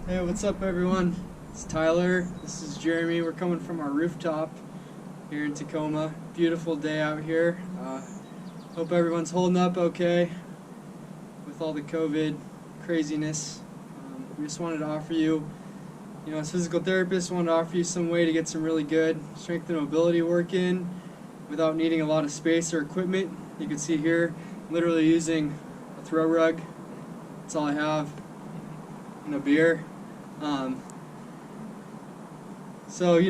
Hey, what's up everyone? It's Tyler. This is Jeremy. We're coming from our rooftop here in Tacoma. Beautiful day out here. Hope everyone's holding up okay with all the COVID craziness. We just wanted to offer you, as physical therapists, wanted to offer you some way to get some really good strength and mobility work in without needing a lot of space or equipment. You can see here, I'm literally using a throw rug. That's all I have, and a beer. So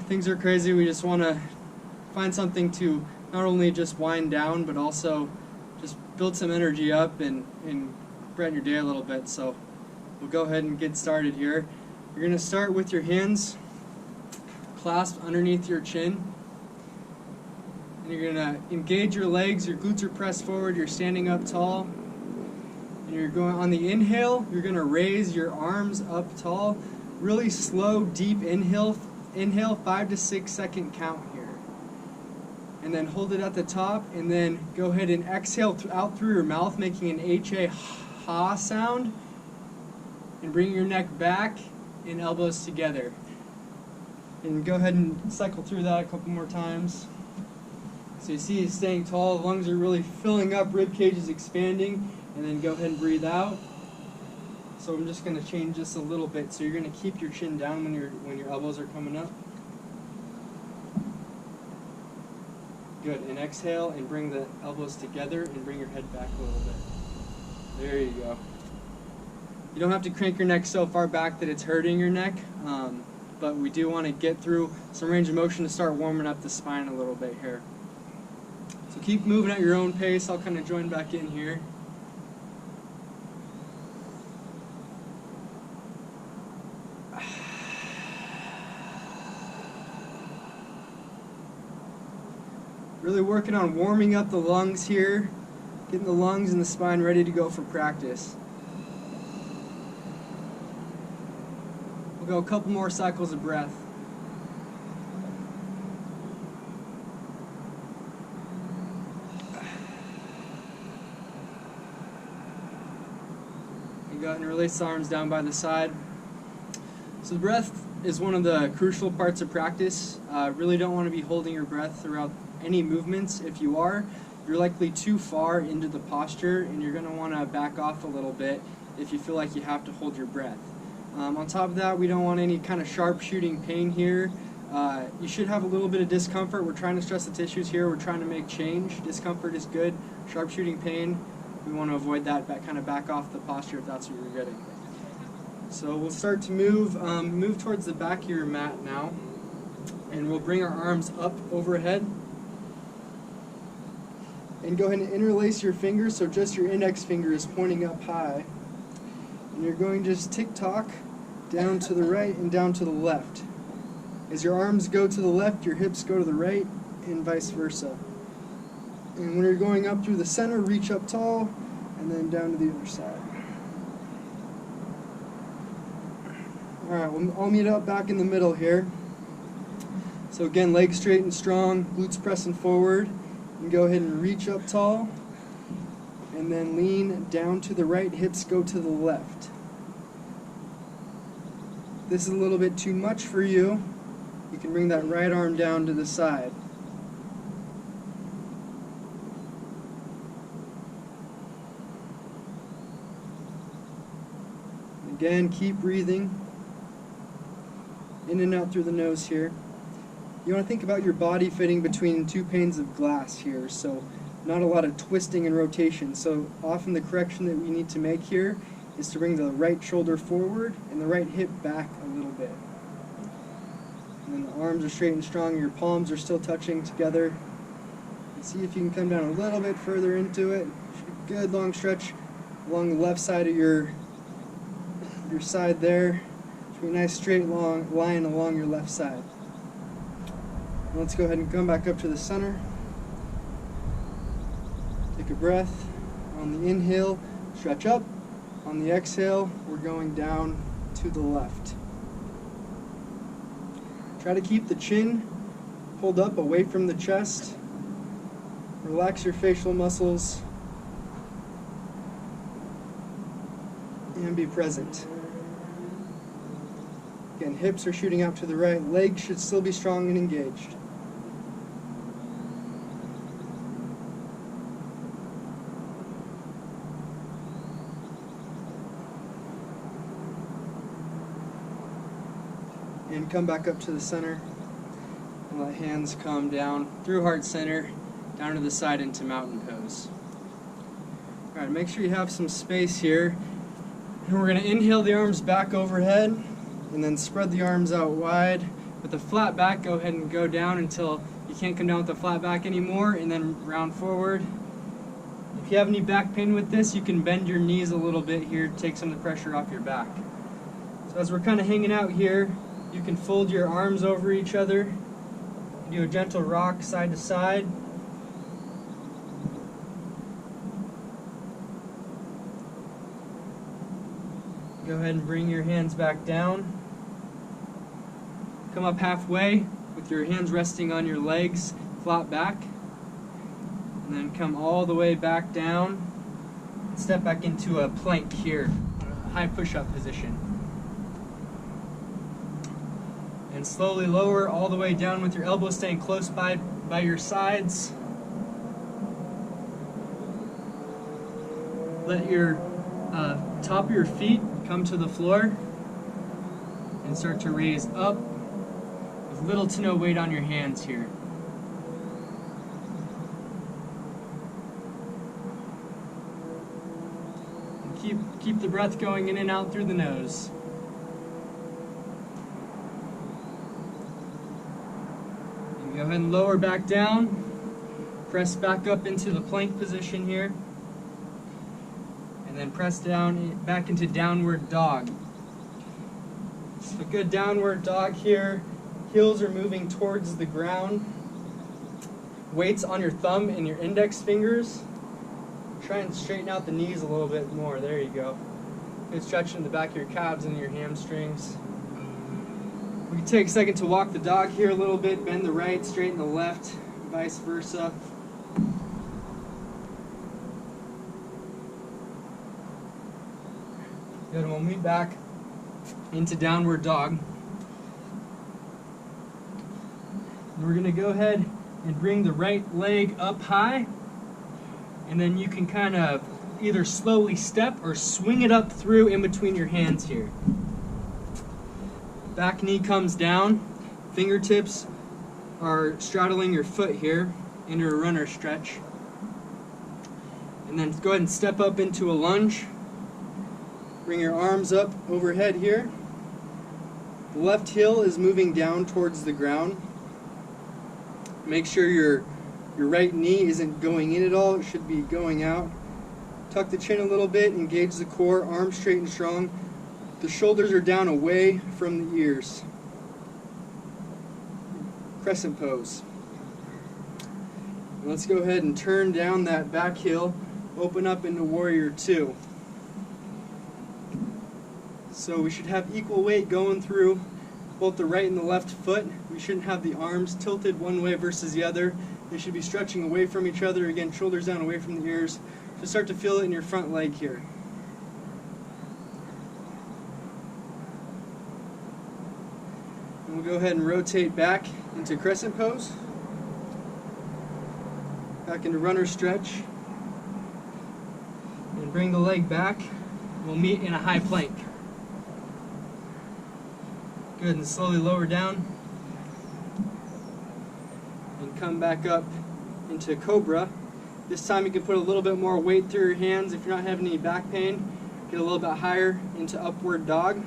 things are crazy. We just want to find something to not only just wind down, but also just build some energy up and brighten your day a little bit. So we'll go ahead and get started here. You're going to start with your hands clasped underneath your chin. And you're going to engage your legs. Your glutes are pressed forward. You're standing up tall. And you're going on the inhale, you're going to raise your arms up tall. Really slow, deep inhale, 5 to 6 second count here. And then hold it at the top, and then go ahead and exhale out through your mouth, making an H-A-ha sound. And bring your neck back and elbows together. And go ahead and cycle through that a couple more times. So you see he's staying tall, the lungs are really filling up, rib cage is expanding. And then go ahead and breathe out. So I'm just going to change this a little bit. So you're going to keep your chin down when your elbows are coming up. Good. And exhale and bring the elbows together and bring your head back a little bit. There you go. You don't have to crank your neck so far back that it's hurting your neck, but we do want to get through some range of motion to start warming up the spine a little bit here. So keep moving at your own pace. I'll kind of join back in here. Really working on warming up the lungs here, getting the lungs and the spine ready to go for practice. We'll go a couple more cycles of breath. And go ahead and release the arms down by the side. So the breath is one of the crucial parts of practice. Really don't want to be holding your breath throughout any movements. If you are, you're likely too far into the posture and you're going to want to back off a little bit if you feel like you have to hold your breath. On top of that, we don't want any kind of sharp shooting pain here. You should have a little bit of discomfort. We're trying to stress the tissues here. We're trying to make change. Discomfort is good. Sharp shooting pain, we want to avoid that, kind of back off the posture if that's what you're getting. So we'll start to move towards the back of your mat now, and we'll bring our arms up overhead. And go ahead and interlace your fingers, so just your index finger is pointing up high. And you're going to just tick-tock down to the right and down to the left. As your arms go to the left, your hips go to the right, and vice versa. And when you're going up through the center, reach up tall, and then down to the other side. Alright, I'll meet up back in the middle here. So again, legs straight and strong, glutes pressing forward. And go ahead and reach up tall, and then lean down to the right, hips go to the left. This is a little bit too much for you. You can bring that right arm down to the side. Again, keep breathing in and out through the nose here. You want to think about your body fitting between two panes of glass here, so not a lot of twisting and rotation. So often the correction that we need to make here is to bring the right shoulder forward and the right hip back a little bit. And then the arms are straight and strong, your palms are still touching together. And see if you can come down a little bit further into it. Good long stretch along the left side of your side there. Should be a nice straight long line along your left side. Let's go ahead and come back up to the center. Take a breath. On the inhale, stretch up. On the exhale, we're going down to the left. Try to keep the chin pulled up away from the chest. Relax your facial muscles. And be present. Again, hips are shooting out to the right, legs should still be strong and engaged. And come back up to the center and let hands come down through heart center, down to the side into mountain pose. Alright, make sure you have some space here. And we're going to inhale the arms back overhead and then spread the arms out wide. With a flat back, go ahead and go down until you can't come down with the flat back anymore, and then round forward. If you have any back pain with this, you can bend your knees a little bit here to take some of the pressure off your back. So as we're kind of hanging out here, you can fold your arms over each other, do a gentle rock side to side. Go ahead and bring your hands back down. Come up halfway with your hands resting on your legs, flat back. And then come all the way back down. Step back into a plank here, a high push-up position. And slowly lower all the way down with your elbows staying close by your sides. Let your top of your feet come to the floor and start to raise up with little to no weight on your hands here. And keep the breath going in and out through the nose. And go ahead and lower back down. Press back up into the plank position here. And then press down back into downward dog. So a good downward dog here. Heels are moving towards the ground. Weights on your thumb and your index fingers. Try and straighten out the knees a little bit more. There you go. Good stretch in the back of your calves and your hamstrings. We can take a second to walk the dog here a little bit. Bend the right, straighten the left, vice versa. Good, we'll move back into downward dog. And we're going to go ahead and bring the right leg up high. And then you can kind of either slowly step or swing it up through in between your hands here. Back knee comes down. Fingertips are straddling your foot here into a runner stretch. And then go ahead and step up into a lunge. Bring your arms up overhead here. The left heel is moving down towards the ground. Make sure your right knee isn't going in at all. It should be going out. Tuck the chin a little bit, engage the core, arms straight and strong. The shoulders are down away from the ears. Crescent pose. Let's go ahead and turn down that back heel, open up into Warrior Two. So we should have equal weight going through both the right and the left foot. We shouldn't have the arms tilted one way versus the other. They should be stretching away from each other. Again, shoulders down away from the ears. So start to feel it in your front leg here. And we'll go ahead and rotate back into crescent pose. Back into runner stretch. And bring the leg back. We'll meet in a high plank. Good, and slowly lower down. And come back up into Cobra. This time you can put a little bit more weight through your hands. If you're not having any back pain, get a little bit higher into Upward Dog.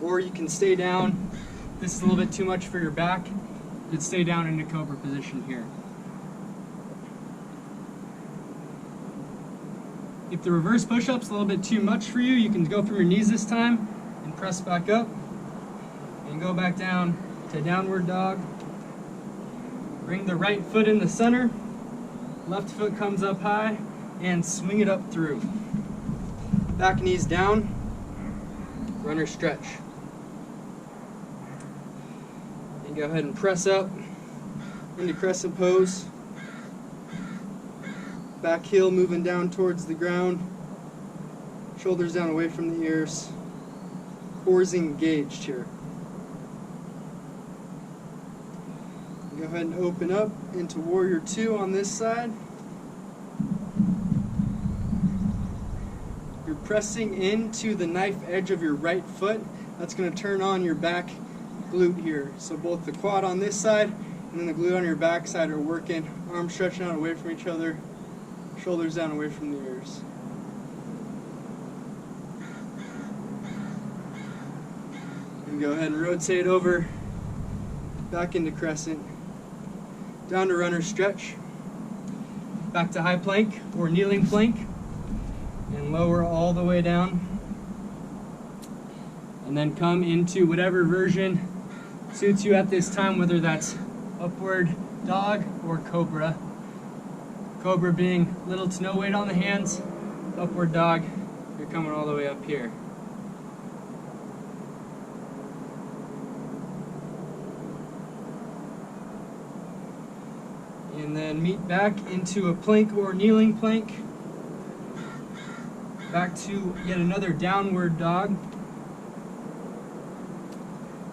Or you can stay down. This is a little bit too much for your back. You can stay down into Cobra position here. If the reverse push-up's a little bit too much for you, you can go from your knees this time and press back up. And go back down to downward dog. Bring the right foot in the center. Left foot comes up high and swing it up through. Back knees down. Runner stretch. And go ahead and press up into crescent pose. Back heel moving down towards the ground. Shoulders down away from the ears. Core's engaged here. ahead and open up into Warrior 2 on this side. You're pressing into the knife edge of your right foot. That's going to turn on your back glute here. So both the quad on this side and then the glute on your back side are working. Arms stretching out away from each other, shoulders down away from the ears. And go ahead and rotate over back into crescent, down to runner stretch, back to high plank or kneeling plank, and lower all the way down. And then come into whatever version suits you at this time, whether that's upward dog or cobra. Cobra being little to no weight on the hands, upward dog, you're coming all the way up here. And then meet back into a plank or kneeling plank. Back to yet another downward dog.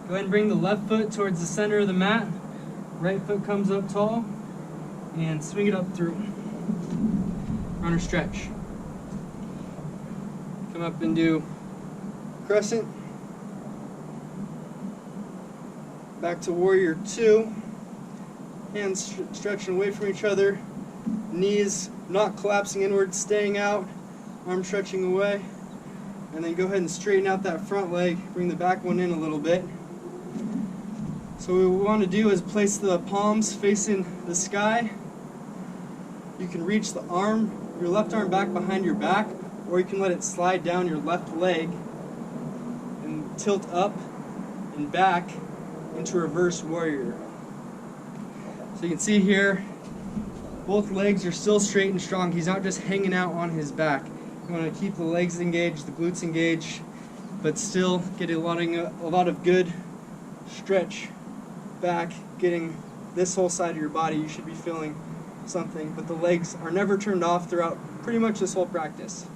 Go ahead and bring the left foot towards the center of the mat. Right foot comes up tall. And swing it up through. Runner stretch. Come up and do crescent. Back to Warrior 2. Hands stretching away from each other. Knees not collapsing inward, staying out. Arms stretching away. And then go ahead and straighten out that front leg. Bring the back one in a little bit. So what we want to do is place the palms facing the sky. You can reach the arm, your left arm back behind your back, or you can let it slide down your left leg and tilt up and back into reverse warrior. So you can see here, both legs are still straight and strong. He's not just hanging out on his back. You want to keep the legs engaged, the glutes engaged, but still get a lot of good stretch back, getting this whole side of your body. You should be feeling something, but the legs are never turned off throughout pretty much this whole practice.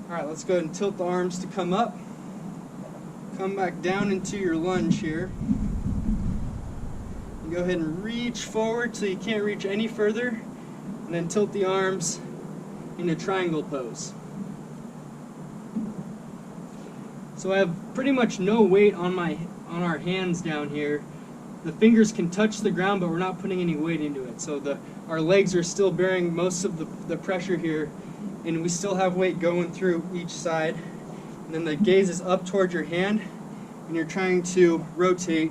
Alright, let's go ahead and tilt the arms to come up. Come back down into your lunge here. And go ahead and reach forward till you can't reach any further, and then tilt the arms into triangle pose. So I have pretty much no weight on our hands down here. The fingers can touch the ground, but we're not putting any weight into it. So our legs are still bearing most of the pressure here, and we still have weight going through each side. And then the gaze is up towards your hand, and you're trying to rotate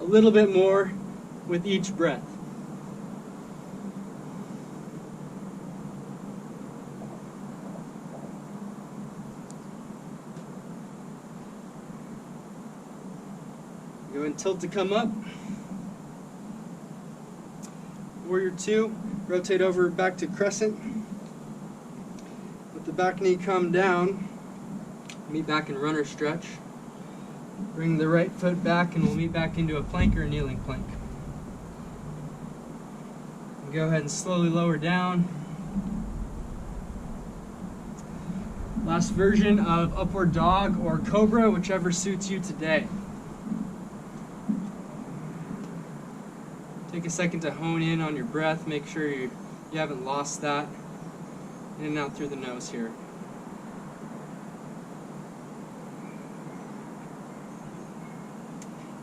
a little bit more with each breath. Go and tilt to come up. Warrior 2, rotate over back to crescent. Let the back knee come down. Meet back in runner stretch. Bring the right foot back and we'll meet back into a plank or a kneeling plank. And go ahead and slowly lower down. Last version of upward dog or cobra, whichever suits you today. Take a second to hone in on your breath. Make sure you haven't lost that. In and out through the nose here.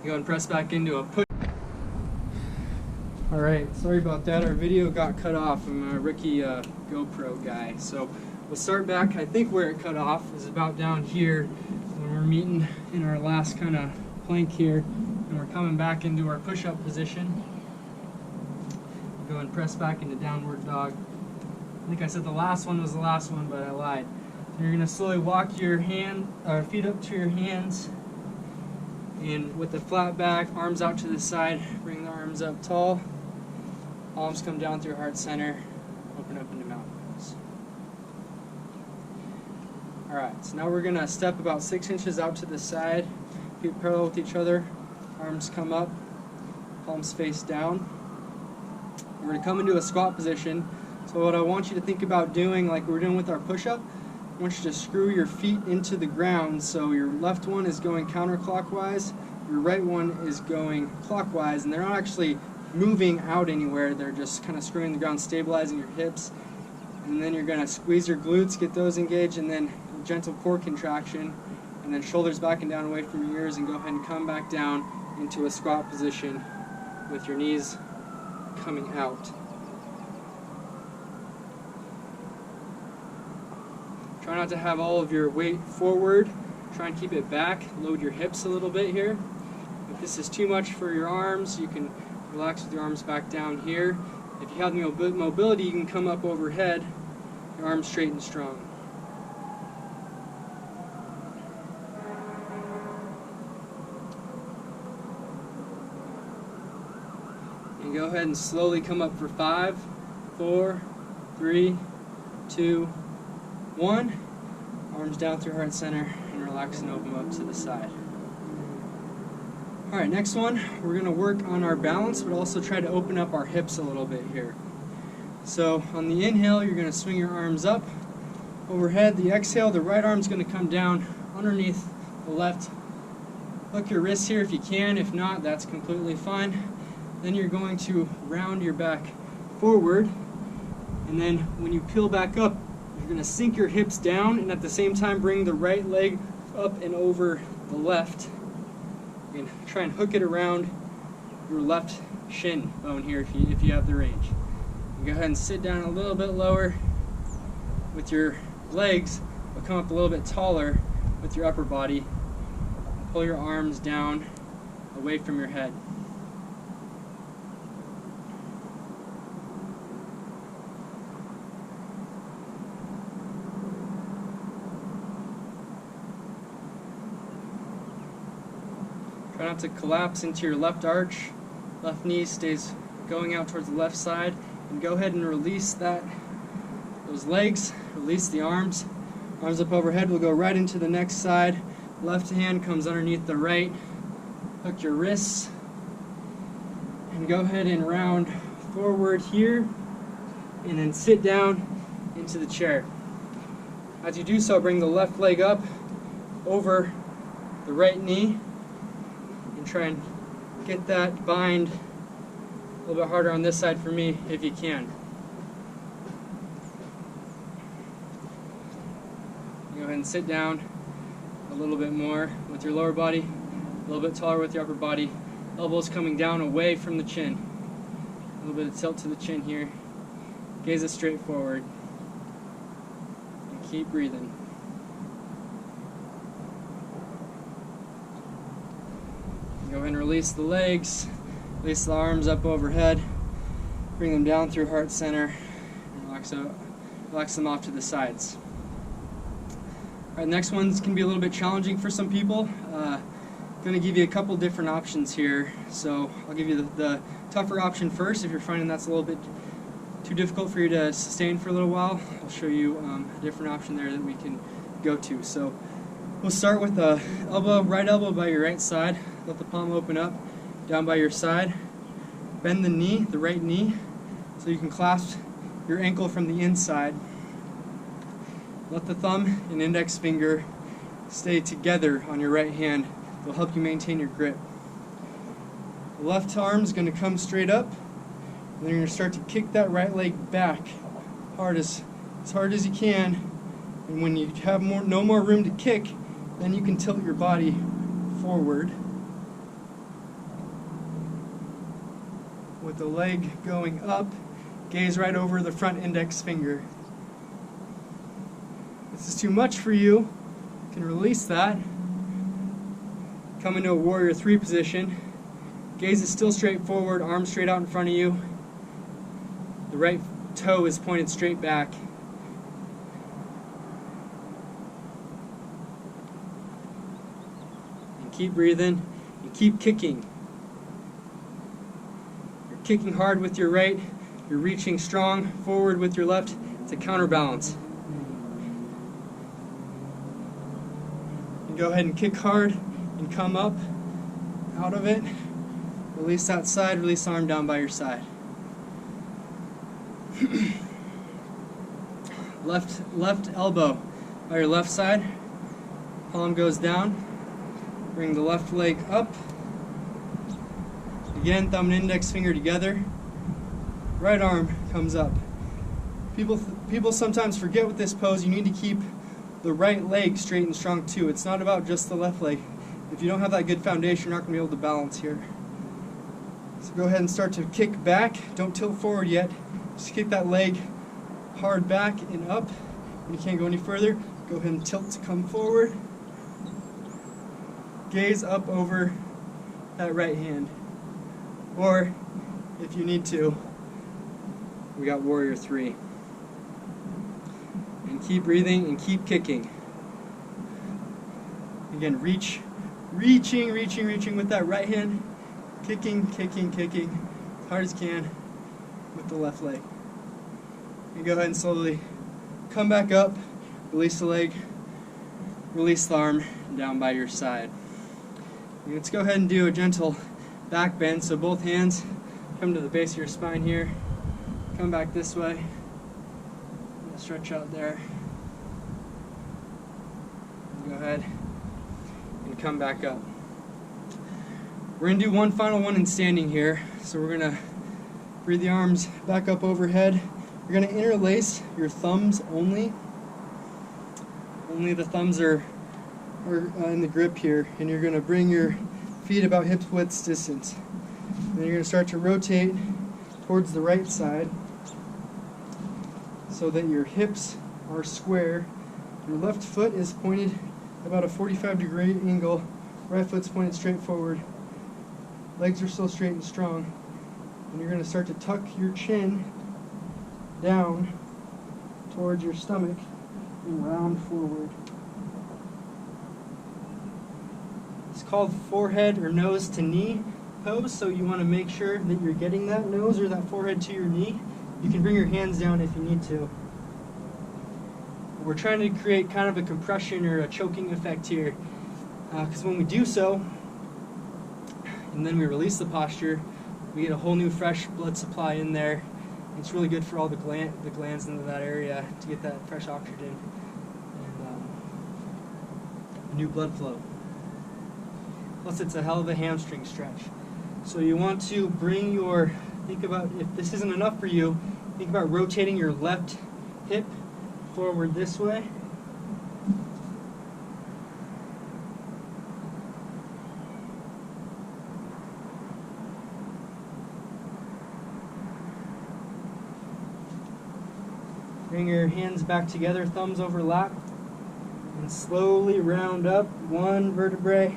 Go and press back into a push. Alright, sorry about that. Our video got cut off. I'm a rookie GoPro guy. So we'll start back. I think where it cut off is about down here when we're meeting in our last kind of plank here. And we're coming back into our push-up position. Go and press back into downward dog. I think I said the last one was the last one, but I lied. So you're going to slowly walk your feet up to your hands. And with the flat back, arms out to the side, bring the arms up tall. Palms come down through heart center, open up into mountain pose. Alright, so now we're going to step about 6 inches out to the side, feet parallel with each other, arms come up, palms face down. We're going to come into a squat position. So what I want you to think about doing, like we were doing with our push-up, I want you to screw your feet into the ground, so your left one is going counterclockwise, your right one is going clockwise, and they're not actually moving out anywhere, they're just kind of screwing the ground, stabilizing your hips. And then you're going to squeeze your glutes, get those engaged, and then gentle core contraction, and then shoulders back and down away from your ears, and go ahead and come back down into a squat position with your knees coming out. Try not to have all of your weight forward. Try and keep it back. Load your hips a little bit here. If this is too much for your arms, you can relax with your arms back down here. If you have the mobility, you can come up overhead, your arms straight and strong. And go ahead and slowly come up for 5, 4, 3, 2, 1. Arms down through heart center, and relax and open up to the side. Alright, next one, we're going to work on our balance, but also try to open up our hips a little bit here. So on the inhale, you're going to swing your arms up overhead. The exhale, the right arm's going to come down underneath the left. Hook your wrists here if you can. If not, that's completely fine. Then you're going to round your back forward, and then when you peel back up, you're going to sink your hips down, and at the same time bring the right leg up and over the left. You can try and hook it around your left shin bone here if you have the range. You go ahead and sit down a little bit lower with your legs, but come up a little bit taller with your upper body. Pull your arms down away from your head. Try not to collapse into your left arch. Left knee stays going out towards the left side. And go ahead and release those legs, release the arms. Arms up overhead will go right into the next side. Left hand comes underneath the right. Hook your wrists. And go ahead and round forward here. And then sit down into the chair. As you do so, bring the left leg up over the right knee. Try and get that bind a little bit harder on this side for me if you can. Go ahead and sit down a little bit more with your lower body, a little bit taller with your upper body. Elbows coming down away from the chin. A little bit of tilt to the chin here. Gaze it straight forward. And keep breathing. Go ahead and release the legs, release the arms up overhead, bring them down through heart center, and relax them off to the sides. Alright, next ones can be a little bit challenging for some people. Going to give you a couple different options here. So I'll give you the tougher option first. If you're finding that's a little bit too difficult for you to sustain for a little while, I'll show you a different option there that we can go to. So we'll start with the right elbow by your right side. Let the palm open up, down by your side. Bend the knee, the right knee, so you can clasp your ankle from the inside. Let the thumb and index finger stay together on your right hand. It'll help you maintain your grip. The left arm is going to come straight up, and then you're going to start to kick that right leg back as hard as you can. And when you have no more room to kick, then you can tilt your body forward with the leg going up. Gaze right over the front index finger. If this is too much for you, you can release that. Come into a warrior 3 position. Gaze is still straight forward, arms straight out in front of you. The right toe is pointed straight back. And keep breathing and keep kicking. You're kicking hard with your right. You're reaching strong forward with your left to counterbalance. And go ahead and kick hard and come up out of it. Release that side, release the arm down by your side. Left elbow by your left side. Palm goes down. Bring the left leg up. Again, thumb and index finger together. Right arm comes up. People sometimes forget with this pose, you need to keep the right leg straight and strong too. It's not about just the left leg. If you don't have that good foundation, you're not going to be able to balance here. So go ahead and start to kick back. Don't tilt forward yet. Just kick that leg hard back and up. When you can't go any further, go ahead and tilt to come forward. Gaze up over that right hand. Or, if you need to, we got Warrior 3. And keep breathing and keep kicking. Again, reaching with that right hand. Kicking as hard as you can with the left leg. And go ahead and slowly come back up, release the leg, release the arm down by your side. And let's go ahead and do a gentle back bend. So both hands come to the base of your spine here. Come back this way. Stretch out there. Go ahead and come back up. We're going to do one final one in standing here. So we're going to breathe the arms back up overhead. You're going to interlace your thumbs only. Only the thumbs are in the grip here. And you're going to bring your feet about hip width distance. Then you're going to start to rotate towards the right side so that your hips are square. Your left foot is pointed about a 45-degree angle. Right foot's pointed straight forward. Legs are still straight and strong. And you're going to start to tuck your chin down towards your stomach and round forward. It's called forehead or nose to knee pose, so you want to make sure that you're getting that nose or that forehead to your knee. You can bring your hands down if you need to. We're trying to create kind of a compression or a choking effect here, because when we do so, and then we release the posture, we get a whole new fresh blood supply in there. It's really good for all the glands in that area to get that fresh oxygen and new blood flow. Plus it's a hell of a hamstring stretch. So you want to bring your, think about, if this isn't enough for you, think about rotating your left hip forward this way. Bring your hands back together, thumbs overlap, and slowly round up one vertebrae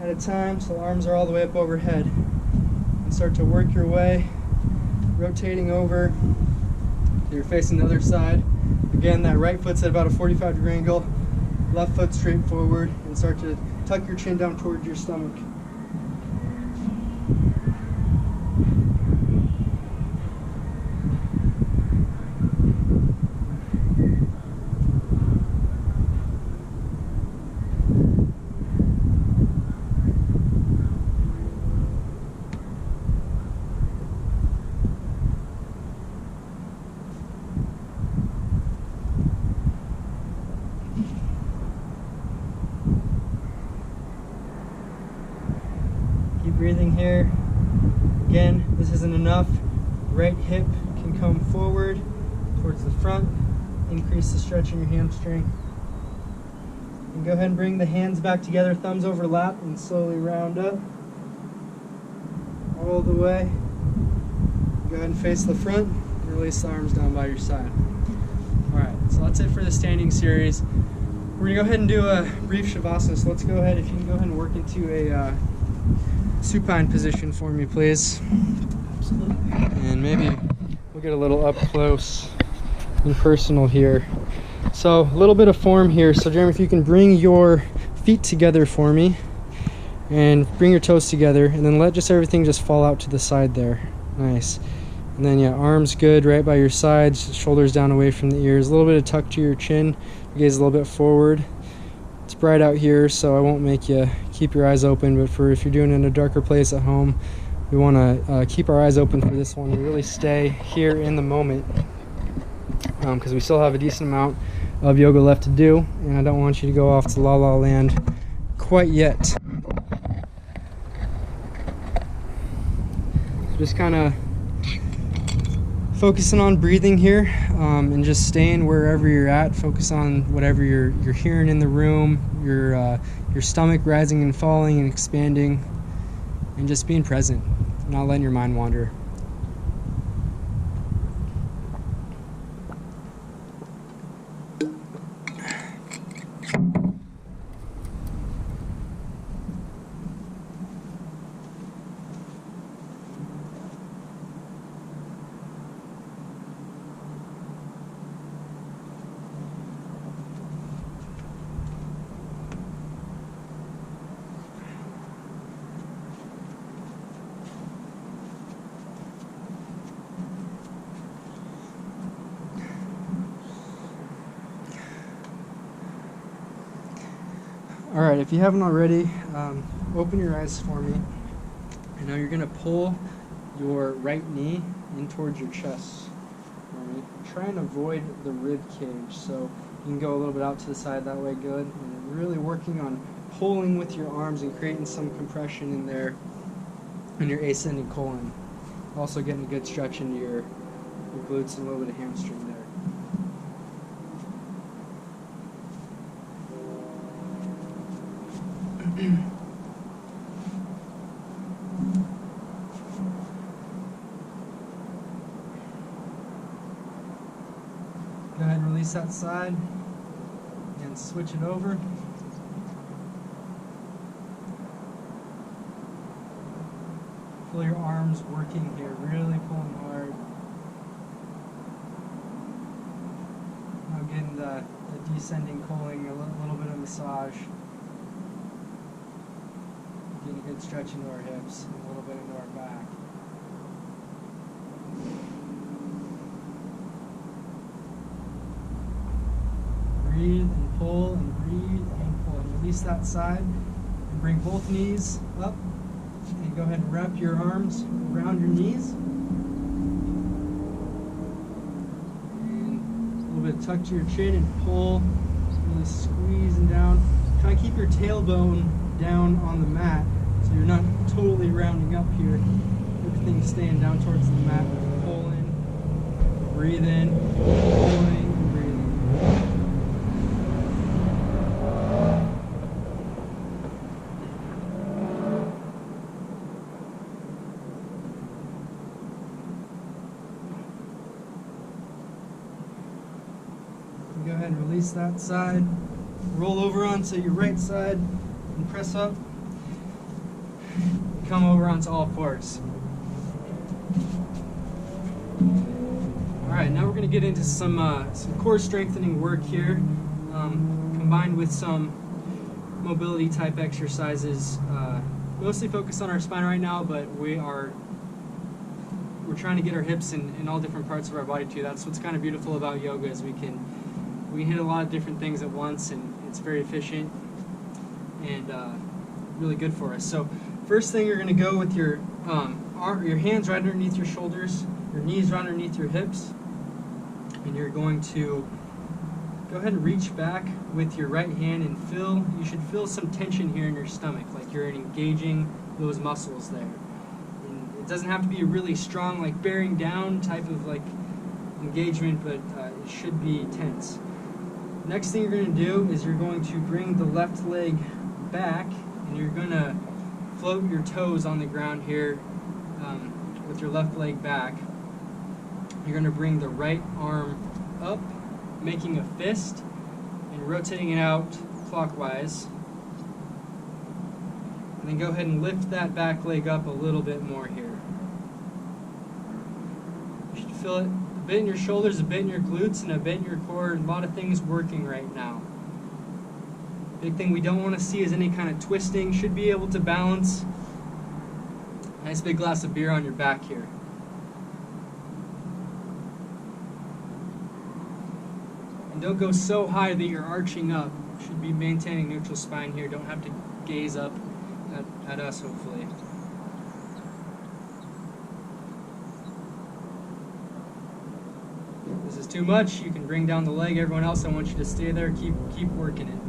at a time so arms are all the way up overhead. And start to work your way, rotating over so you're facing the other side. Again, that right foot's at about a 45-degree angle, left foot straight forward, and start to tuck your chin down towards your stomach. Breathing here. Again, this isn't enough. Right hip can come forward towards the front. Increase the stretch in your hamstring. And go ahead and bring the hands back together, thumbs overlap, and slowly round up. All the way. Go ahead and face the front. And release the arms down by your side. Alright, so that's it for the standing series. We're going to go ahead and do a brief Shavasana. So let's go ahead, if you can go ahead and work into a supine position for me, please. Absolutely. And maybe we'll get a little up close and personal here. So a little bit of form here. So Jeremy, if you can bring your feet together for me and bring your toes together and then let just everything just fall out to the side there. Nice. And then yeah, arms good right by your sides, shoulders down away from the ears. A little bit of tuck to your chin, gaze a little bit forward. It's bright out here, so I won't make you keep your eyes open, but for if you're doing it in a darker place at home, we want to keep our eyes open for this one. We really stay here in the moment because we still have a decent amount of yoga left to do, and I don't want you to go off to la la land quite yet. So just kind of focusing on breathing here, and just staying wherever you're at. Focus on whatever you're hearing in the room, your stomach rising and falling and expanding, and just being present, not letting your mind wander. Alright, if you haven't already, open your eyes for me. And now you're going to pull your right knee in towards your chest for me. Try and avoid the rib cage, so you can go a little bit out to the side, that way good. And really working on pulling with your arms and creating some compression in there in your ascending colon. Also getting a good stretch into your glutes and a little bit of hamstring there. Go ahead and release that side and switch it over. Feel your arms working here, really pulling hard. Now getting the descending colon, a little bit of massage. Getting a good stretch into our hips and a little bit into our back. Breathe and pull and breathe and pull. And release that side and bring both knees up. And go ahead and wrap your arms around your knees. And a little bit tuck to your chin and pull. Really squeezing down. Try and keep your tailbone down on the mat so you're not totally rounding up here. Everything's staying down towards the mat. Pull in, breathe in, pulling, and breathing. Go ahead and release that side. Roll over onto your right side and press up. Come over onto all fours. Alright, now we're going to get into some core strengthening work here, combined with some mobility type exercises. Mostly focused on our spine right now, but we're trying to get our hips in all different parts of our body too. That's what's kind of beautiful about yoga, is we can hit a lot of different things at once, and it's very efficient and really good for us. So first thing, you're going to go with your hands right underneath your shoulders, your knees right underneath your hips, and you're going to go ahead and reach back with your right hand and you should feel some tension here in your stomach, like you're engaging those muscles there. And it doesn't have to be a really strong, like bearing down type of like engagement, but it should be tense. Next thing you're going to do is you're going to bring the left leg back, and you're going to float your toes on the ground here with your left leg back. You're going to bring the right arm up, making a fist, and rotating it out clockwise. And then go ahead and lift that back leg up a little bit more here. You should feel it a bit in your shoulders, a bit in your glutes, and a bit in your core. A lot of things working right now. Big thing we don't want to see is any kind of twisting. Should be able to balance. Nice big glass of beer on your back here. And don't go so high that you're arching up. Should be maintaining neutral spine here. Don't have to gaze up at us, hopefully. this is too much, you can bring down the leg. Everyone else, I want you to stay there, keep working it.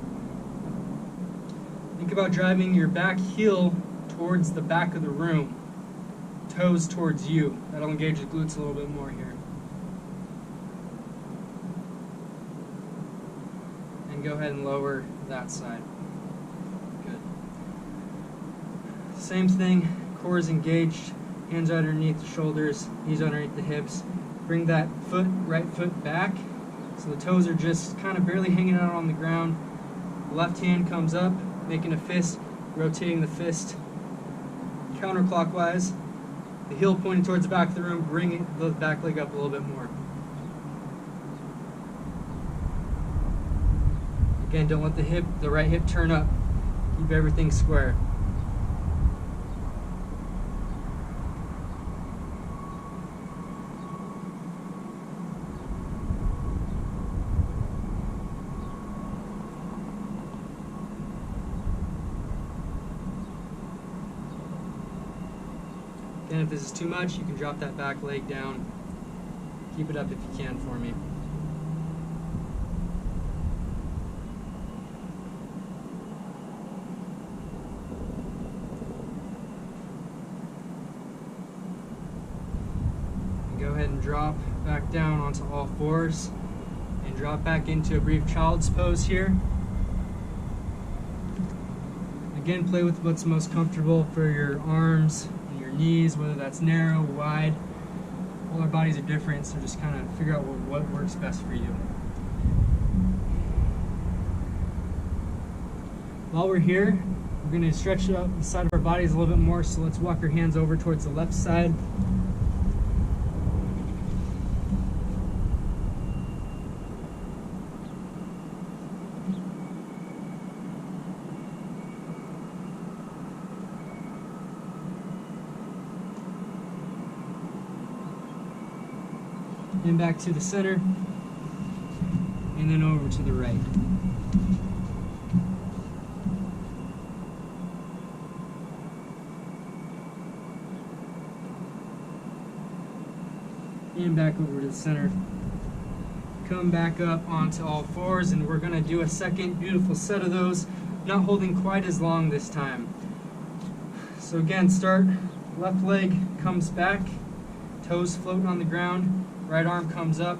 Think about driving your back heel towards the back of the room, toes towards you. That'll engage the glutes a little bit more here. And go ahead and lower that side. Good. Same thing, core is engaged, hands underneath the shoulders, knees underneath the hips. Bring that right foot back, so the toes are just kind of barely hanging out on the ground. Left hand comes up, making a fist, rotating the fist counterclockwise. The heel pointing towards the back of the room, bring the back leg up a little bit more. Again, don't let the right hip turn up. Keep everything square. Again, if this is too much, you can drop that back leg down. Keep it up if you can for me. Go ahead and drop back down onto all fours and drop back into a brief child's pose here. Again, play with what's most comfortable for your arms and your knees, whether that's narrow, wide. All our bodies are different, so just kind of figure out what works best for you. While we're here, we're going to stretch out the side of our bodies a little bit more, so let's walk our hands over towards the left side. And back to the center, and then over to the right. And back over to the center. Come back up onto all fours, and we're going to do a second beautiful set of those, not holding quite as long this time. So again, start, left leg comes back, toes floating on the ground. Right arm comes up,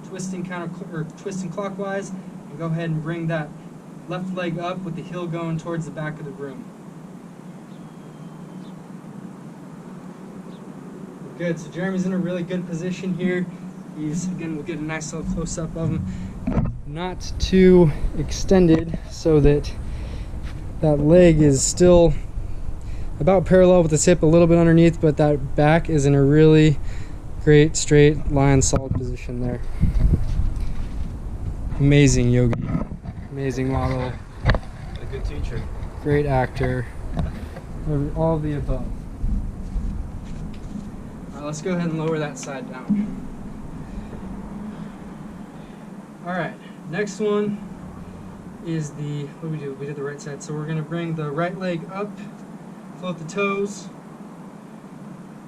twisting clockwise, and go ahead and bring that left leg up with the heel going towards the back of the room. Good. So Jeremy's in a really good position here. We'll get a nice little close up of him. Not too extended, so that leg is still about parallel with the hip, a little bit underneath, but that back is in a really great straight line, solid position there. Amazing yogi, amazing model, A good teacher. great actor, all of the above. All right, let's go ahead and lower that side down. All right, next one is what do? We did the right side, so we're gonna bring the right leg up, float the toes,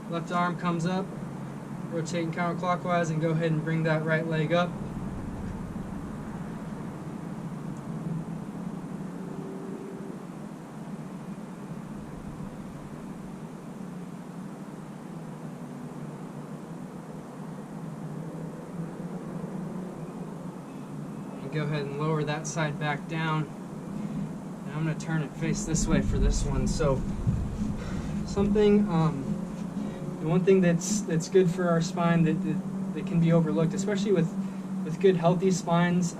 left arm comes up, rotating counterclockwise, and go ahead and bring that right leg up. And go ahead and lower that side back down. And I'm going to turn it face this way for this one. So the one thing that's good for our spine that can be overlooked, especially with good healthy spines,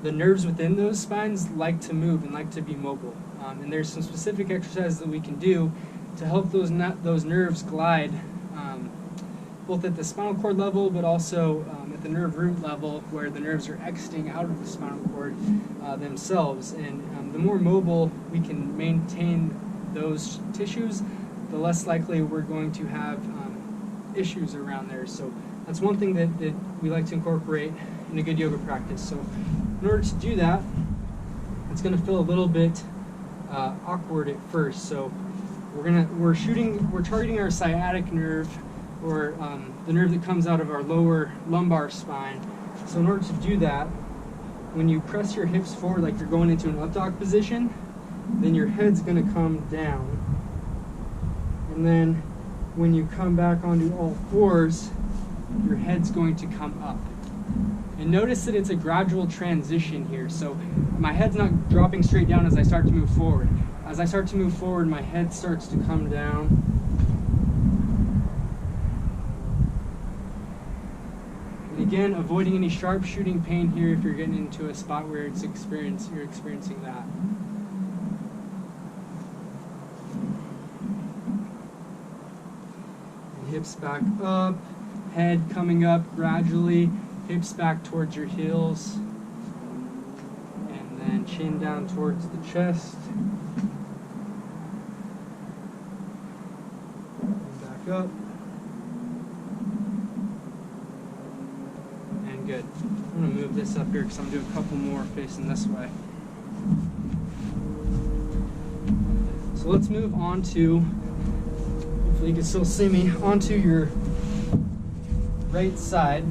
the nerves within those spines like to move and like to be mobile. And there's some specific exercises that we can do to help those nerves glide, both at the spinal cord level, but also at the nerve root level, where the nerves are exiting out of the spinal cord themselves. And the more mobile we can maintain those tissues, the less likely we're going to have issues around there. So that's one thing that we like to incorporate in a good yoga practice. So in order to do that, it's going to feel a little bit awkward at first. So we're targeting our sciatic nerve or the nerve that comes out of our lower lumbar spine. So in order to do that, when you press your hips forward like you're going into an up dog position, then your head's going to come down. And then when you come back onto all fours, your head's going to come up. And notice that it's a gradual transition here. So my head's not dropping straight down as I start to move forward. As I start to move forward, my head starts to come down. And again, avoiding any sharp shooting pain here if you're getting into a spot where you're experiencing that. And hips back up, head coming up gradually, hips back towards your heels, and then chin down towards the chest. And back up. And good. I'm going to move this up here because I'm doing a couple more facing this way. So let's move on to, hopefully you can still see me, onto your right side.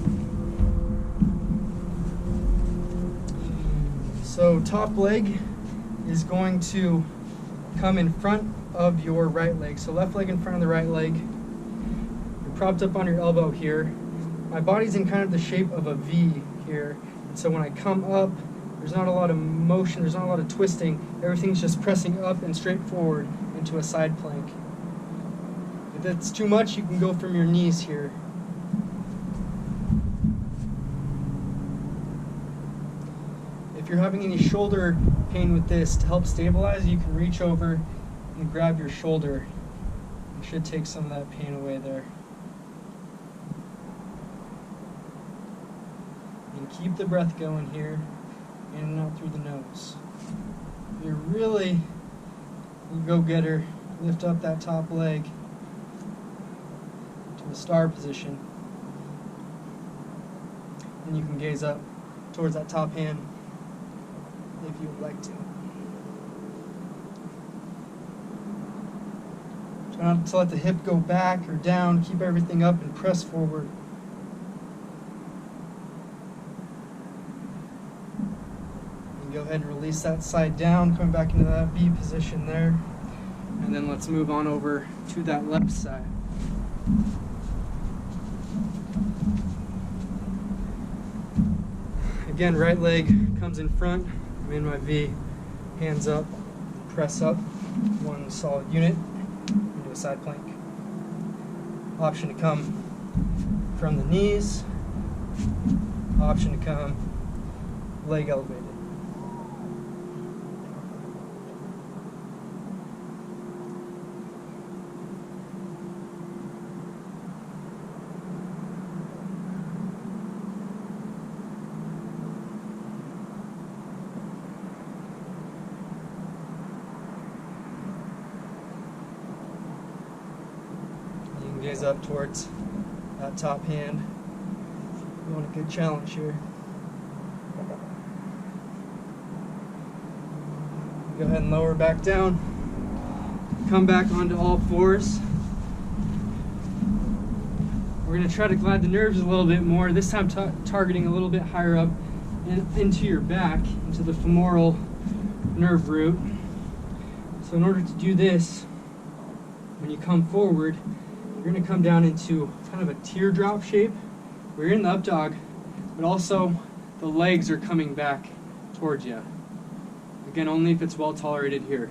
So top leg is going to come in front of your right leg. So left leg in front of the right leg. You're propped up on your elbow here. My body's in kind of the shape of a V here. And so when I come up, there's not a lot of motion, there's not a lot of twisting. Everything's just pressing up and straight forward into a side plank. If that's too much, you can go from your knees here. If you're having any shoulder pain with this, to help stabilize, you can reach over and grab your shoulder. It should take some of that pain away there. And keep the breath going here, in and out through the nose. If you're really a go-getter, lift up that top leg to a star position. And you can gaze up towards that top hand if you would like to. Try not to let the hip go back or down. Keep everything up and press forward. And go ahead and release that side down, coming back into that V position there. And then let's move on over to that left side. Again, right leg comes in front. I'm in my V, hands up, press up, one solid unit into a side plank. Option to come from the knees, option to come leg elevated. Gaze up towards that top hand. You want a good challenge here. Go ahead and lower back down. Come back onto all fours. We're going to try to glide the nerves a little bit more, this time targeting a little bit higher up into your back, into the femoral nerve root. So in order to do this, when you come forward, you're going to come down into kind of a teardrop shape where you're in the up dog, but also the legs are coming back towards you. Again, only if it's well tolerated here.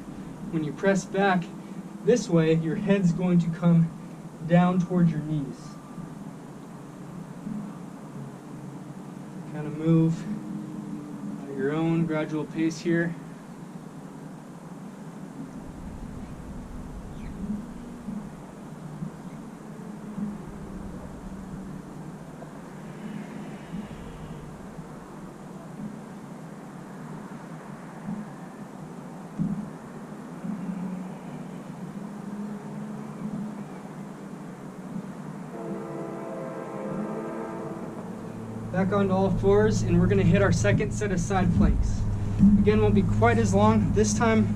When you press back this way, your head's going to come down towards your knees. Kind of move at your own gradual pace here. Back onto all fours, and we're going to hit our second set of side planks. Again, won't be quite as long. This time,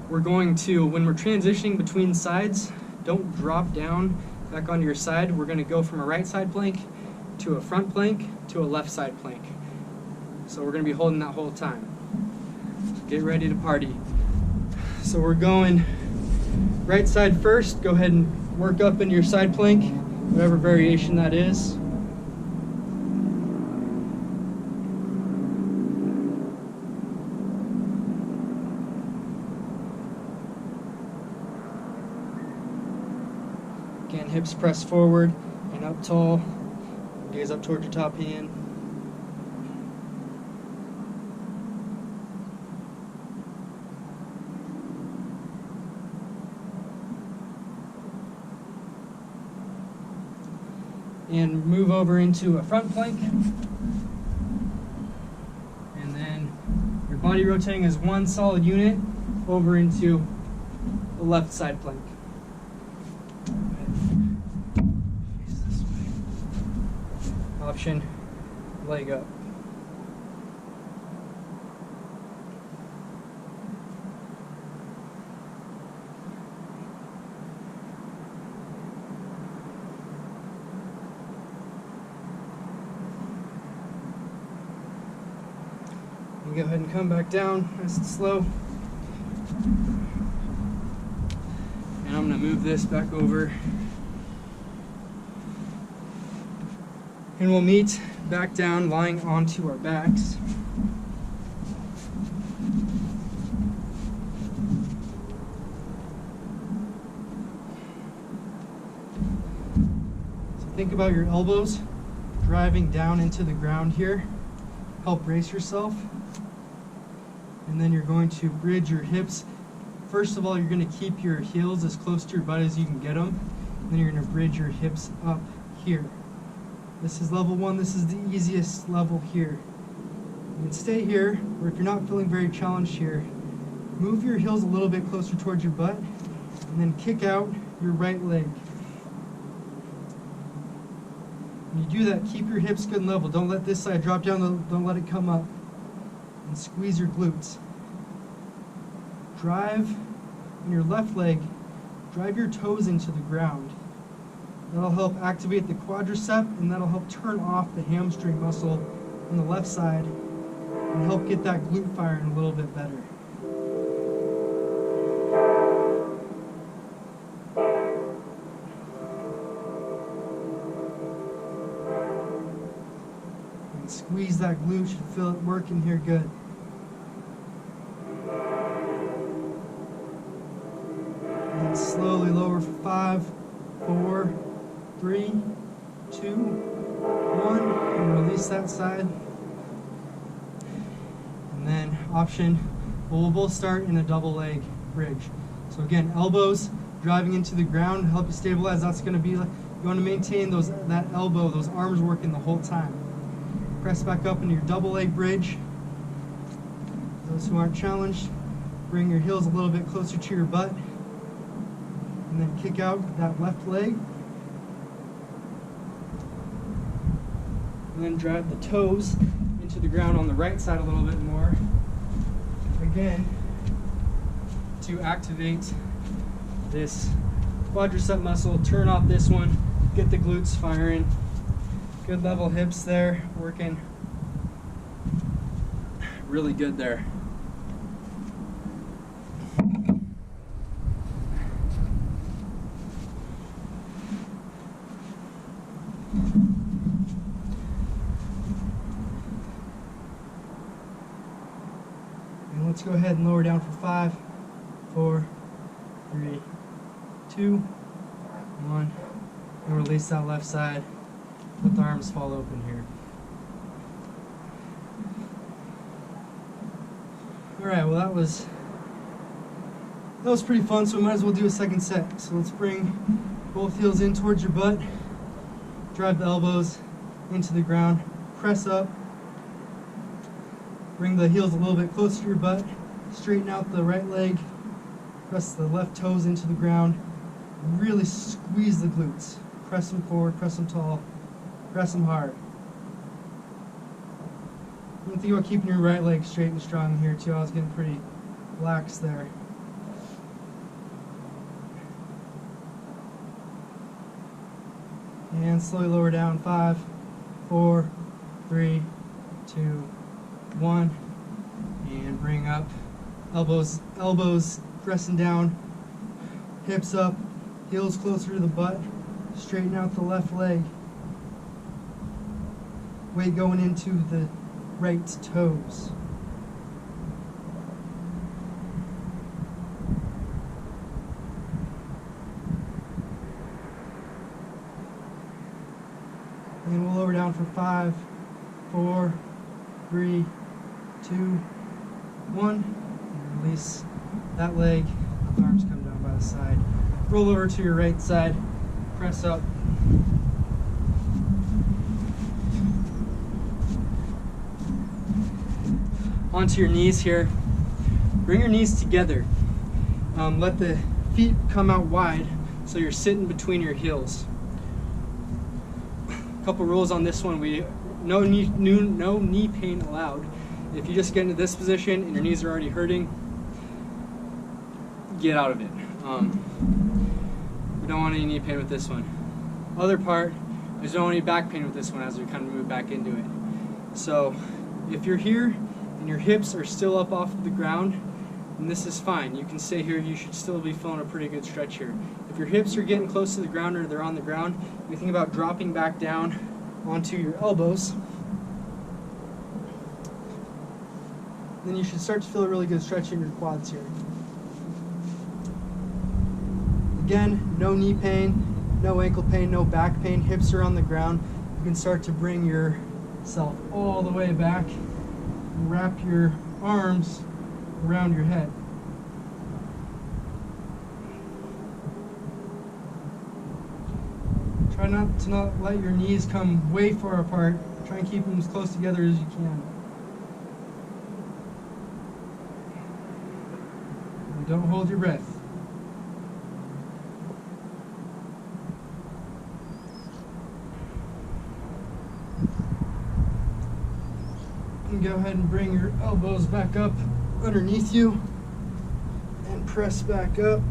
we're going to, when we're transitioning between sides, don't drop down Back onto your side, we're going to go from a right side plank to a front plank to a left side plank. So we're going to be holding that whole time. Get ready to party. So we're going right side first. Go ahead and work up into your side plank, whatever variation that is. Again, hips press forward and up tall. Gaze up towards your top hand. And move over into a front plank. And then your body rotating as one solid unit over into the left side plank. Face this way. Option, leg up. Go ahead and come back down nice and slow. And I'm going to move this back over. And we'll meet back down, lying onto our backs. So think about your elbows driving down into the ground here. Help brace yourself. And then you're going to bridge your hips. First of all, you're going to keep your heels as close to your butt as you can get them. And then you're going to bridge your hips up here. This is level 1. This is the easiest level here. You can stay here, or if you're not feeling very challenged here, move your heels a little bit closer towards your butt, and then kick out your right leg. When you do that, keep your hips good and level. Don't let this side drop down, don't let it come up. And squeeze your glutes. Drive in your left leg, drive your toes into the ground. That'll help activate the quadricep, and that'll help turn off the hamstring muscle on the left side and help get that glute firing a little bit better. And squeeze that glute, should feel it working here good. And then slowly lower for 5, 4, 3, 2, 1, and release that side. And then option, we'll both start in a double leg bridge. So again, elbows driving into the ground to help you stabilize. That's going to be, you want to maintain that elbow, those arms working the whole time. Press back up into your double leg bridge. Those who aren't challenged, bring your heels a little bit closer to your butt. And then kick out that left leg. And then drive the toes into the ground on the right side a little bit more. Again, to activate this quadricep muscle, turn off this one, get the glutes firing. Good level hips there, working really good there. And let's go ahead and lower down for 5, 4, 3, 2, 1, and release that left side. Let the arms fall open here. Alright, well that was pretty fun, so we might as well do a second set. So let's bring both heels in towards your butt, drive the elbows into the ground, press up, bring the heels a little bit closer to your butt, straighten out the right leg, press the left toes into the ground, really squeeze the glutes, press them forward, press them tall, press them hard. And think about keeping your right leg straight and strong here too. I was getting pretty lax there. And slowly lower down. 5, 4, 3, 2, 1. And bring up. Elbows pressing down. Hips up. Heels closer to the butt. Straighten out the left leg. Weight going into the right toes. And we'll lower down for 5, 4, 3, 2, 1. And release that leg. Arms come down by the side. Roll over to your right side. Press up. Onto your knees here. Bring your knees together. Let the feet come out wide so you're sitting between your heels. Couple rules on this one: no knee pain allowed. If you just get into this position and your knees are already hurting, get out of it. We don't want any knee pain with this one. Other part is don't want any back pain with this one as we kind of move back into it. So if you're here and your hips are still up off of the ground, then this is fine. You can stay here. You should still be feeling a pretty good stretch here. If your hips are getting close to the ground or they're on the ground, you think about dropping back down onto your elbows. Then you should start to feel a really good stretch in your quads here. Again, no knee pain, no ankle pain, no back pain. Hips are on the ground. You can start to bring yourself all the way back and wrap your arms around your head. Try not to let your knees come way far apart. Try and keep them as close together as you can. And don't hold your breath. And go ahead and bring your elbows back up underneath you and press back up.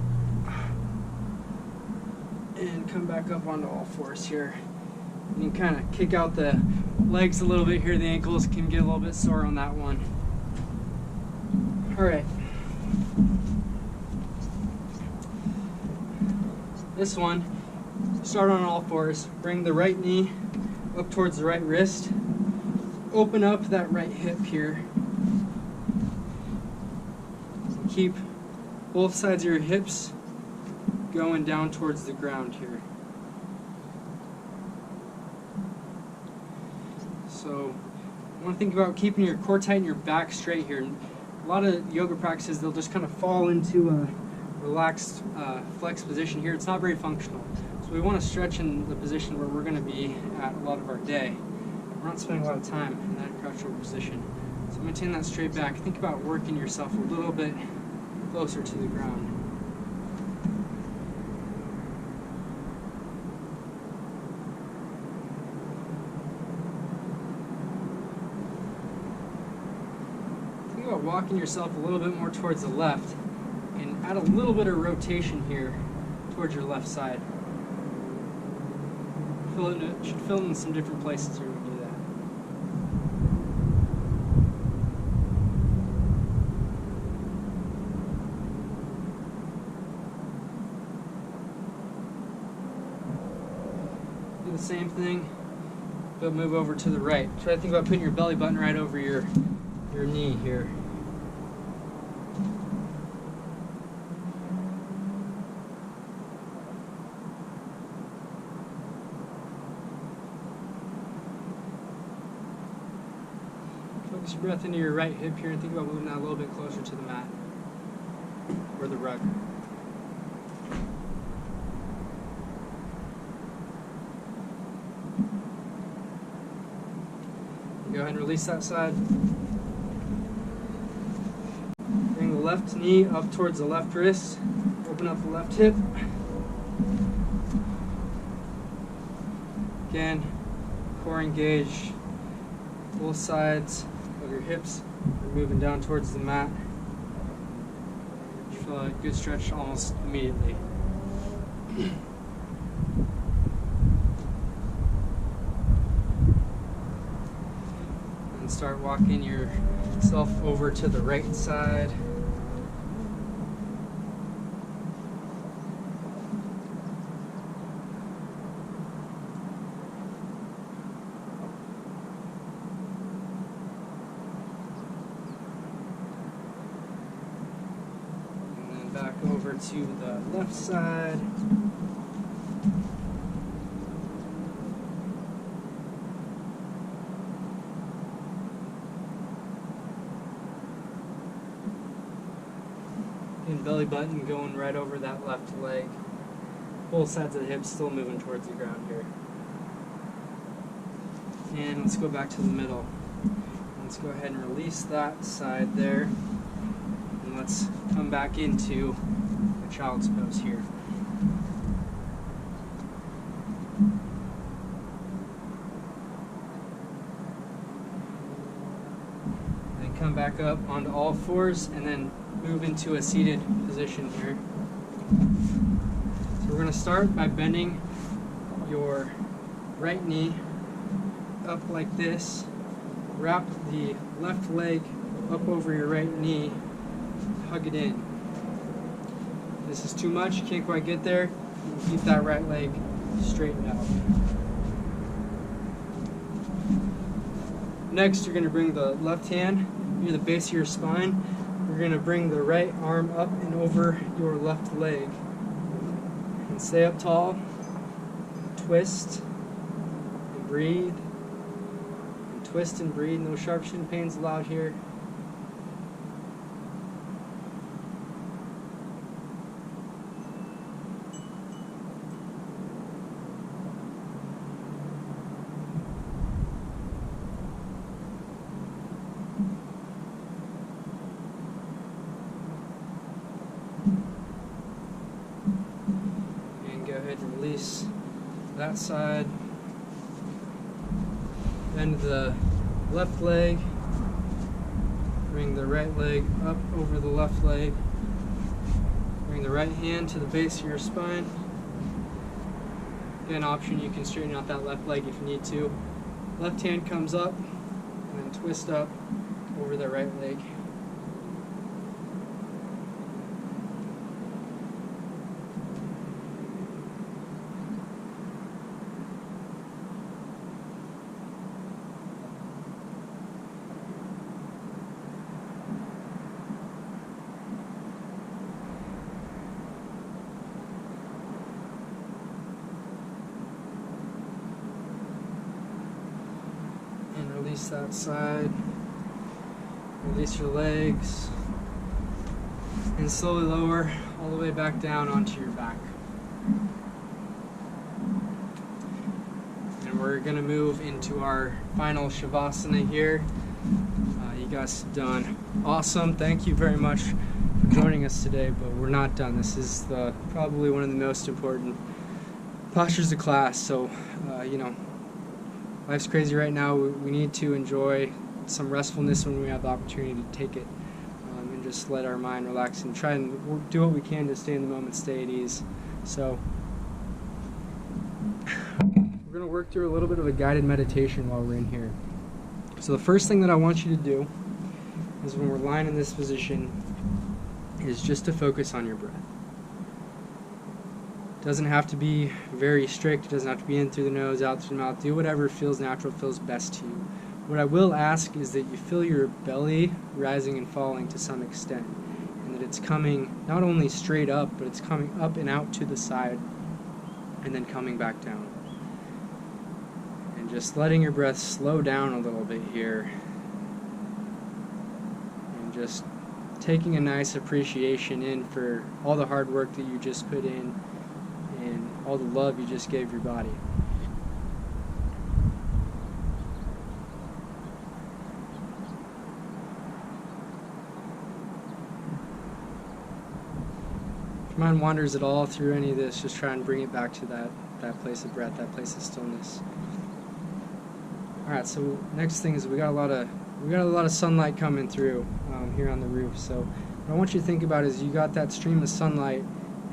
And come back up onto all fours here. And you kind of kick out the legs a little bit here. The ankles can get a little bit sore on that one. All right. This one, start on all fours. Bring the right knee up towards the right wrist. Open up that right hip here. Keep both sides of your hips going down towards the ground here. So I want to think about keeping your core tight and your back straight here. A lot of yoga practices, they'll just kind of fall into a relaxed flexed position here. It's not very functional. So we want to stretch in the position where we're going to be at a lot of our day. We're not spending a lot of time in that crouch over position. So maintain that straight back. Think about working yourself a little bit closer to the ground. Think about walking yourself a little bit more towards the left and add a little bit of rotation here towards your left side. Should fill in some different places here when you do that. Do the same thing, but move over to the right. Try to think about putting your belly button right over your knee here. Focus your breath into your right hip here and think about moving that a little bit closer to the mat or the rug. Go ahead and release that side. Bring the left knee up towards the left wrist. Open up the left hip. Again, core engaged. Both sides of your hips are moving down towards the mat. You feel a good stretch almost immediately. start walking yourself over to the right side. And then back over to the left side. And belly button going right over that left leg. Both sides of the hips still moving towards the ground here. And let's go back to the middle. Let's go ahead and release that side there. And let's come back into a child's pose here. Then come back up onto all fours and then move into a seated position here. So we're going to start by bending your right knee up like this. Wrap the left leg up over your right knee. Hug it in. If this is too much, you can't quite get there, keep that right leg straightened out. Next, you're going to bring the left hand near the base of your spine. You're going to bring the right arm up and over your left leg. And stay up tall. Twist and breathe. And twist and breathe. No sharp shin pains allowed here. And go ahead and release that side. Bend the left leg. Bring the right leg up over the left leg. Bring the right hand to the base of your spine. Again, option, you can straighten out that left leg if you need to. Left hand comes up and then twist up over the right leg. Release that side, release your legs, and slowly lower all the way back down onto your back. And we're going to move into our final Shavasana here. You guys have done awesome. Thank you very much for joining us today, but we're not done. This is probably one of the most important postures of class, so life's crazy right now. We need to enjoy some restfulness when we have the opportunity to take it, and just let our mind relax and try and do what we can to stay in the moment, stay at ease. So we're going to work through a little bit of a guided meditation while we're in here. So the first thing that I want you to do is, when we're lying in this position, is just to focus on your breath. Doesn't have to be very strict. It doesn't have to be in through the nose, out through the mouth. Do whatever feels natural, feels best to you. What I will ask is that you feel your belly rising and falling to some extent, and that it's coming not only straight up, but it's coming up and out to the side, and then coming back down. And just letting your breath slow down a little bit here, and just taking a nice appreciation in for all the hard work that you just put in, and all the love you just gave your body. If your mind wanders at all through any of this, just try and bring it back to that place of breath, that place of stillness. Alright, so next thing is we got a lot of sunlight coming through here on the roof. So what I want you to think about is, you got that stream of sunlight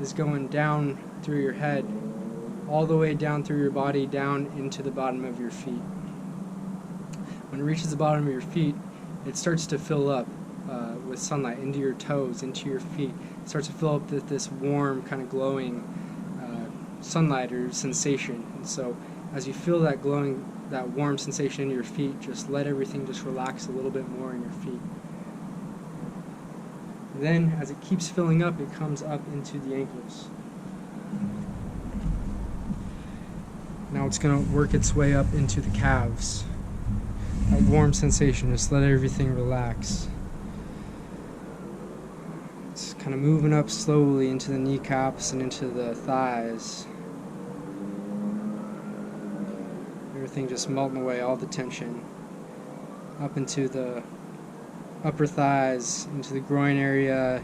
is going down through your head, all the way down through your body, down into the bottom of your feet. When it reaches the bottom of your feet, it starts to fill up with sunlight into your toes, into your feet. It starts to fill up with this warm, kind of glowing sunlight or sensation. And so as you feel that glowing, that warm sensation in your feet, just let everything just relax a little bit more in your feet. Then, as it keeps filling up, it comes up into the ankles. Now it's going to work its way up into the calves. That warm sensation, just let everything relax. It's kind of moving up slowly into the kneecaps and into the thighs. Everything just melting away, all the tension. Up into the upper thighs, into the groin area,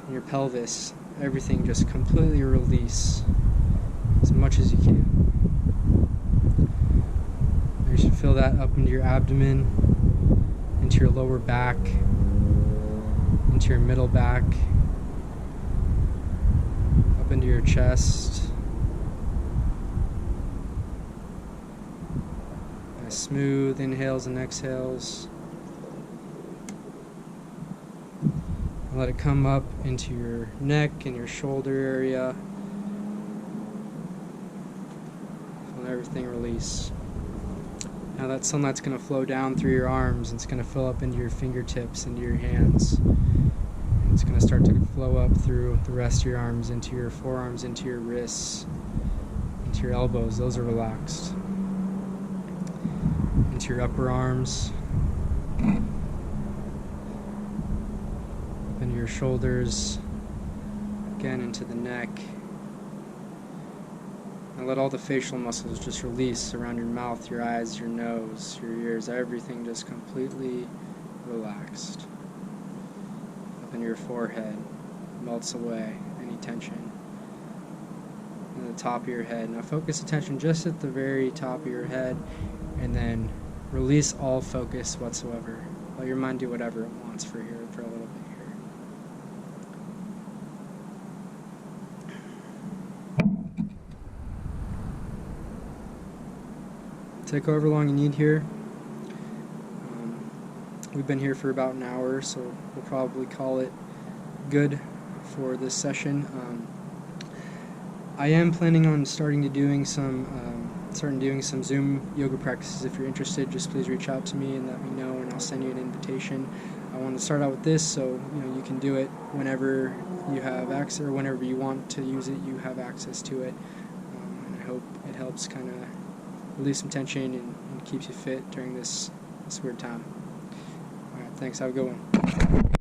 and your pelvis. Everything just completely release as much as you can. You should feel that up into your abdomen, into your lower back, into your middle back, up into your chest. Nice smooth inhales and exhales. And let it come up into your neck and your shoulder area. Let everything release. Now that sunlight's going to flow down through your arms, and it's going to fill up into your fingertips, into your hands. And it's going to start to flow up through the rest of your arms, into your forearms, into your wrists, into your elbows. Those are relaxed. Into your upper arms. Up into your shoulders. Again, into the neck. And let all the facial muscles just release around your mouth, your eyes, your nose, your ears, everything just completely relaxed. Up in your forehead, melts away any tension. And the top of your head. Now focus attention just at the very top of your head, and then release all focus whatsoever. Let your mind do whatever it wants for a little bit here. Take however long you need here. We've been here for about an hour, so we'll probably call it good for this session. I am planning on starting doing some Zoom yoga practices. If you're interested, just please reach out to me and let me know, and I'll send you an invitation. I want to start out with this, so you can do it whenever you have access, or whenever you want to use it, you have access to it. And I hope it helps kind of release some tension and keeps you fit during this weird time. Alright, thanks. Have a good one.